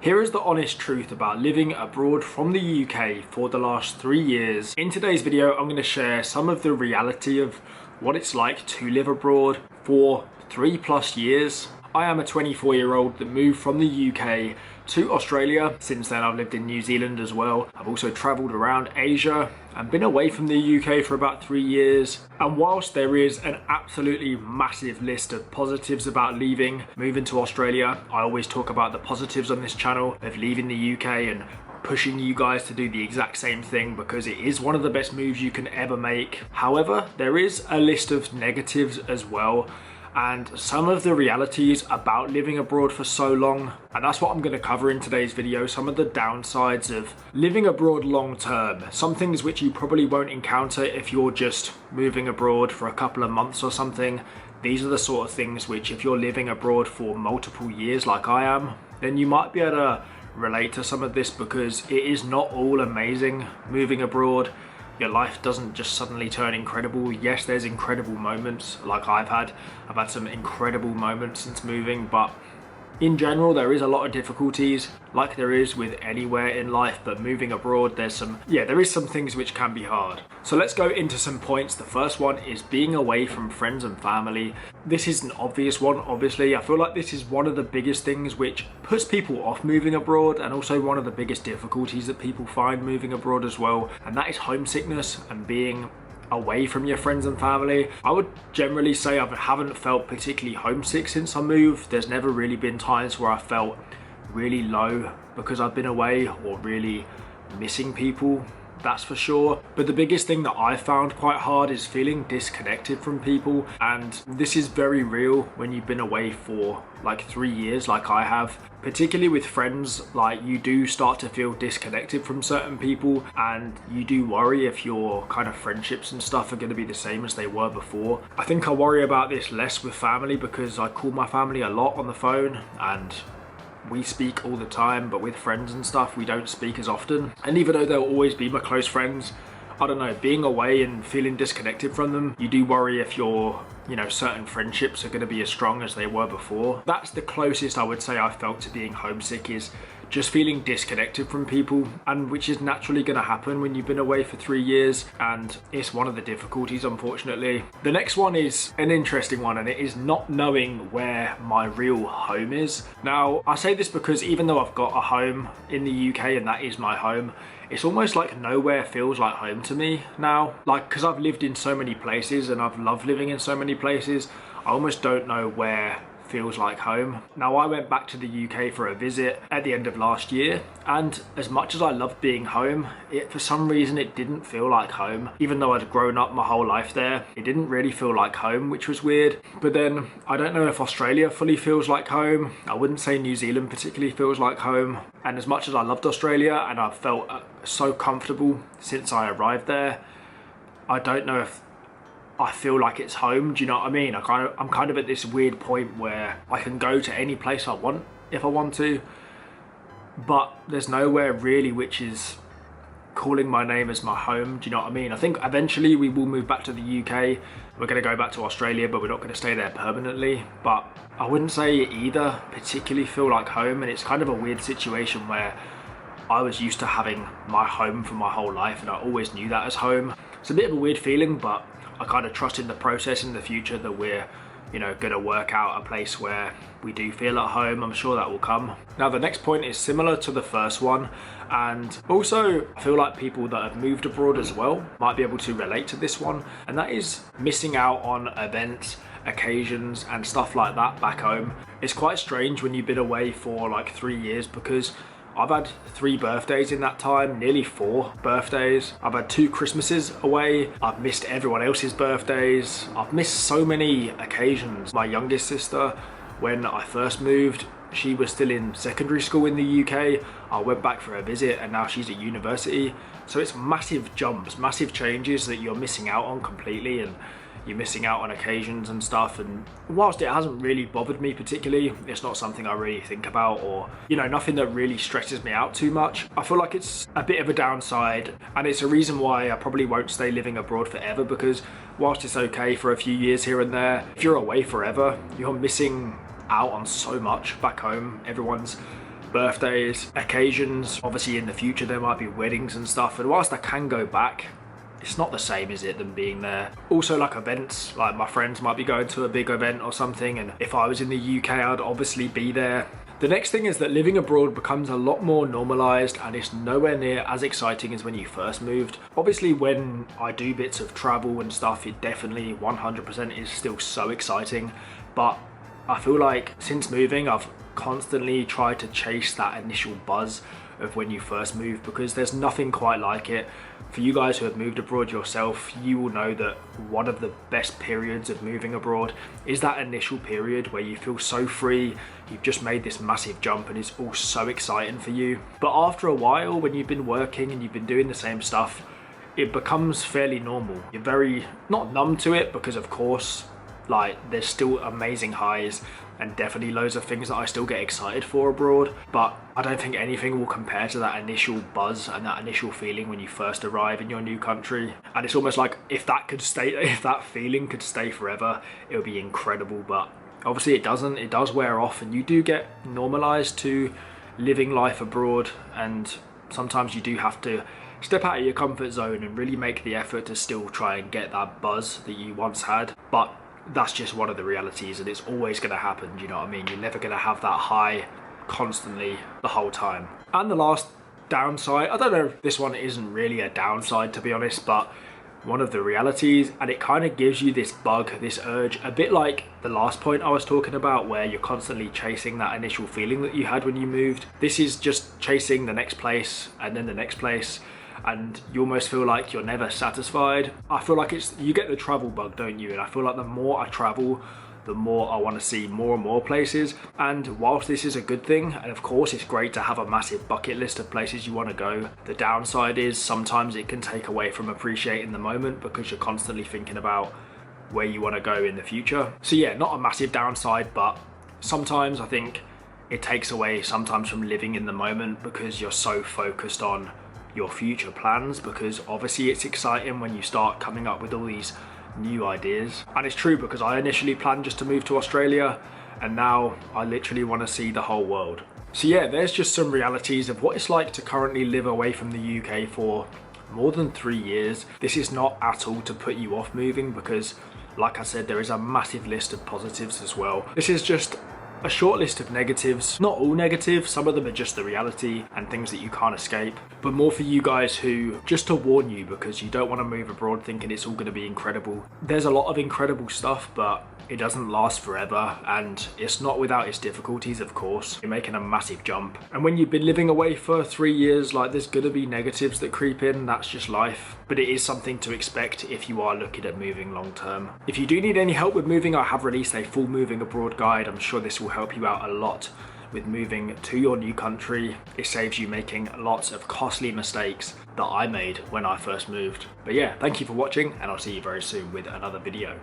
Here is the honest truth about living abroad from the UK for the last 3 years. In today's video, I'm going to share some of the reality of what it's like to live abroad for 3+ years. I am a 24-year-old that moved from the UK to Australia. Since then, I've lived in New Zealand as well. I've also travelled around Asia and been away from the UK for about 3 years. And whilst there is an absolutely massive list of positives about moving to Australia, I always talk about the positives on this channel of leaving the UK and pushing you guys to do the exact same thing because it is one of the best moves you can ever make. However, there is a list of negatives as well, and some of the realities about living abroad for so long, and that's what I'm going to cover in today's video. Some of the downsides of living abroad long term, some things which you probably won't encounter if you're just moving abroad for a couple of months or something. These are the sort of things which, if you're living abroad for multiple years like I am, then you might be able to relate to some of this, because it is not all amazing moving abroad. Your life doesn't just suddenly turn incredible. Yes, there's incredible moments like I've had some incredible moments since moving, but in general there is a lot of difficulties like there is with anywhere in life. But moving abroad, there is some things which can be hard. So let's go into some points. The first one is being away from friends and family. This is an obvious one, obviously. I feel like this is one of the biggest things which puts people off moving abroad, and also one of the biggest difficulties that people find moving abroad as well, and that is homesickness and being away from your friends and family. I would generally say I haven't felt particularly homesick since I moved. There's never really been times where I felt really low because I've been away, or really missing people, that's for sure. But the biggest thing that I found quite hard is feeling disconnected from people, and this is very real when you've been away for like 3 years like I have. Particularly with friends, like, you do start to feel disconnected from certain people, and you do worry if your kind of friendships and stuff are going to be the same as they were before. I think I worry about this less with family because I call my family a lot on the phone and we speak all the time, but with friends and stuff we don't speak as often. And even though they'll always be my close friends, I don't know, being away and feeling disconnected from them, you do worry if your, certain friendships are going to be as strong as they were before. That's the closest I would say I felt to being homesick, is just feeling disconnected from people, and which is naturally going to happen when you've been away for 3 years, and it's one of the difficulties, unfortunately. The next one is an interesting one, and it is not knowing where my real home is. Now, I say this because even though I've got a home in the UK and that is my home, it's almost like nowhere feels like home to me now. Like, because I've lived in so many places and I've loved living in so many places, I almost don't know where feels like home. Now, I went back to the UK for a visit at the end of last year, and as much as I loved being home, for some reason it didn't feel like home. Even though I'd grown up my whole life there, it didn't really feel like home, which was weird. But then I don't know if Australia fully feels like home. I wouldn't say New Zealand particularly feels like home. And as much as I loved Australia and I've felt so comfortable since I arrived there, I don't know if I feel like it's home. Do you know what I mean? I'm kind of at this weird point where I can go to any place I want if I want to, but there's nowhere really which is calling my name as my home. Do you know what I mean? I think eventually we will move back to the UK. We're going to go back to Australia, but we're not going to stay there permanently. But I wouldn't say either particularly feel like home, and it's kind of a weird situation where I was used to having my home for my whole life and I always knew that as home. It's a bit of a weird feeling, but I kind of trust in the process in the future that we're, going to work out a place where we do feel at home. I'm sure that will come. Now, the next point is similar to the first one, and also I feel like people that have moved abroad as well might be able to relate to this one, and that is missing out on events, occasions and stuff like that back home. It's quite strange when you've been away for like 3 years, because I've had 3 birthdays in that time, nearly 4 birthdays. I've had 2 Christmases away. I've missed everyone else's birthdays. I've missed so many occasions. My youngest sister, when I first moved, she was still in secondary school in the UK. I went back for a visit and now she's at university. So it's massive jumps, massive changes that you're missing out on completely, and you're missing out on occasions and stuff. And whilst it hasn't really bothered me particularly, it's not something I really think about, or nothing that really stresses me out too much. I feel like it's a bit of a downside, and it's a reason why I probably won't stay living abroad forever, because whilst it's okay for a few years here and there, if you're away forever, you're missing out on so much back home. Everyone's birthdays, occasions. Obviously in the future there might be weddings and stuff, and whilst I can go back, it's not the same, is it, than being there. Also, like events, like my friends might be going to a big event or something, and if I was in the UK, I'd obviously be there. The next thing is that living abroad becomes a lot more normalized, and it's nowhere near as exciting as when you first moved. Obviously, when I do bits of travel and stuff, it definitely 100% is still so exciting, but I feel like since moving, I've constantly tried to chase that initial buzz of when you first move, because there's nothing quite like it. For you guys who have moved abroad yourself, you will know that one of the best periods of moving abroad is that initial period where you feel so free, you've just made this massive jump and it's all so exciting for you. But after a while, when you've been working and you've been doing the same stuff, it becomes fairly normal. You're very, not numb to it, because of course, like, there's still amazing highs and definitely loads of things that I still get excited for abroad, but I don't think anything will compare to that initial buzz and that initial feeling when you first arrive in your new country. And it's almost like if that feeling could stay forever, it would be incredible. But obviously it doesn't. It does wear off, and you do get normalized to living life abroad, and sometimes you do have to step out of your comfort zone and really make the effort to still try and get that buzz that you once had. But that's just one of the realities, and it's always going to happen, do you know what I mean? You're never going to have that high constantly the whole time. And the last downside, I don't know if this one isn't really a downside to be honest, but one of the realities, and it kind of gives you this bug, this urge, a bit like the last point I was talking about, where you're constantly chasing that initial feeling that you had when you moved. This is just chasing the next place and then the next place, and you almost feel like you're never satisfied. I feel like you get the travel bug, don't you? And I feel like the more I travel, the more I want to see more and more places. And whilst this is a good thing, and of course it's great to have a massive bucket list of places you want to go, the downside is sometimes it can take away from appreciating the moment, because you're constantly thinking about where you want to go in the future. So yeah, not a massive downside, but sometimes I think it takes away sometimes from living in the moment, because you're so focused on your future plans, because obviously it's exciting when you start coming up with all these new ideas. And it's true, because I initially planned just to move to Australia, and now I literally want to see the whole world. So yeah, there's just some realities of what it's like to currently live away from the UK for more than 3 years. This is not at all to put you off moving, because like I said, there is a massive list of positives as well. This is just a short list of negatives. Not all negative, some of them are just the reality and things that you can't escape, but more for you guys who, just to warn you, because you don't want to move abroad thinking it's all going to be incredible. There's a lot of incredible stuff, but it doesn't last forever, and it's not without its difficulties, of course. You're making a massive jump, and when you've been living away for 3 years, like, there's gonna be negatives that creep in. That's just life, but it is something to expect if you are looking at moving long term. If you do need any help with moving, I have released a full moving abroad guide. I'm sure this will help you out a lot with moving to your new country. It saves you making lots of costly mistakes that I made when I first moved. But yeah, thank you for watching, and I'll see you very soon with another video.